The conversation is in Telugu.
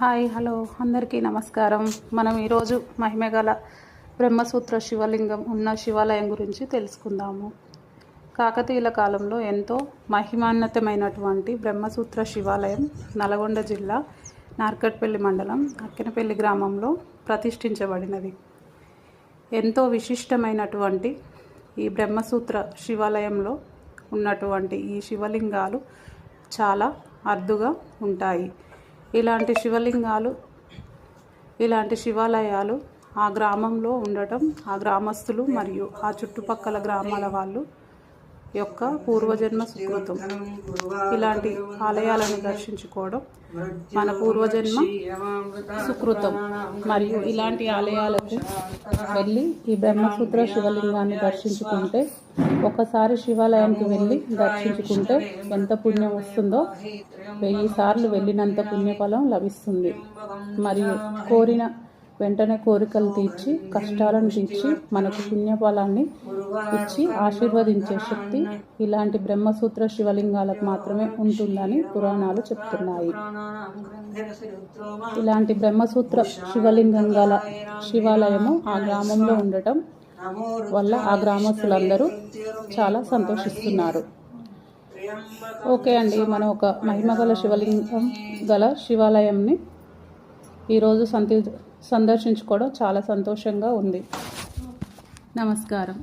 హాయ్ హలో అందరికీ నమస్కారం. మనం ఈరోజు మహిమగల బ్రహ్మసూత్ర శివలింగం ఉన్న శివాలయం గురించి తెలుసుకుందాము. కాకతీయుల కాలంలో ఎంతో మహిమాన్వితమైనటువంటి బ్రహ్మసూత్ర శివాలయం నల్గొండ జిల్లా నార్కట్పల్లి మండలం అక్కినపల్లి గ్రామంలో ప్రతిష్ఠించబడినది. ఎంతో విశిష్టమైనటువంటి ఈ బ్రహ్మసూత్ర శివాలయంలో ఉన్నటువంటి ఈ శివలింగాలు చాలా అరుదుగా ఉంటాయి. ఇలాంటి శివాలయాలు ఆ గ్రామంలో ఉండటం ఆ గ్రామస్తులు మరియు ఆ చుట్టుపక్కల గ్రామాల వాళ్ళు యొక్క పూర్వజన్మ సుకృతం. ఇలాంటి ఆలయాలను దర్శించుకోవడం మన పూర్వజన్మ సుకృతం. మరియు ఇలాంటి ఆలయాలకు వెళ్ళి ఈ బ్రహ్మసూత్ర శివలింగాన్ని దర్శించుకుంటే, ఒకసారి శివాలయానికి వెళ్ళి దర్శించుకుంటే ఎంత పుణ్యం వస్తుందో 1000 సార్లు వెళ్ళినంత పుణ్యఫలం లభిస్తుంది. మరియు కోరిన వెంటనే కోరికలు తీర్చి కష్టాలను తీర్చి మనకు పుణ్యఫలాన్ని ఇచ్చి ఆశీర్వదించే శక్తి ఇలాంటి బ్రహ్మసూత్ర శివలింగాలకు మాత్రమే ఉంటుందని పురాణాలు చెప్తున్నాయి. ఇలాంటి బ్రహ్మసూత్ర శివలింగం గల శివాలయము ఆ గ్రామంలో ఉండటం వల్ల ఆ గ్రామస్తులందరూ చాలా సంతోషిస్తున్నారు. ఓకే అండి, మనం ఒక మహిమగల శివలింగం గల శివాలయంని ఈరోజు సందర్శించుకోవడం చాలా సంతోషంగా ఉంది. నమస్కారం.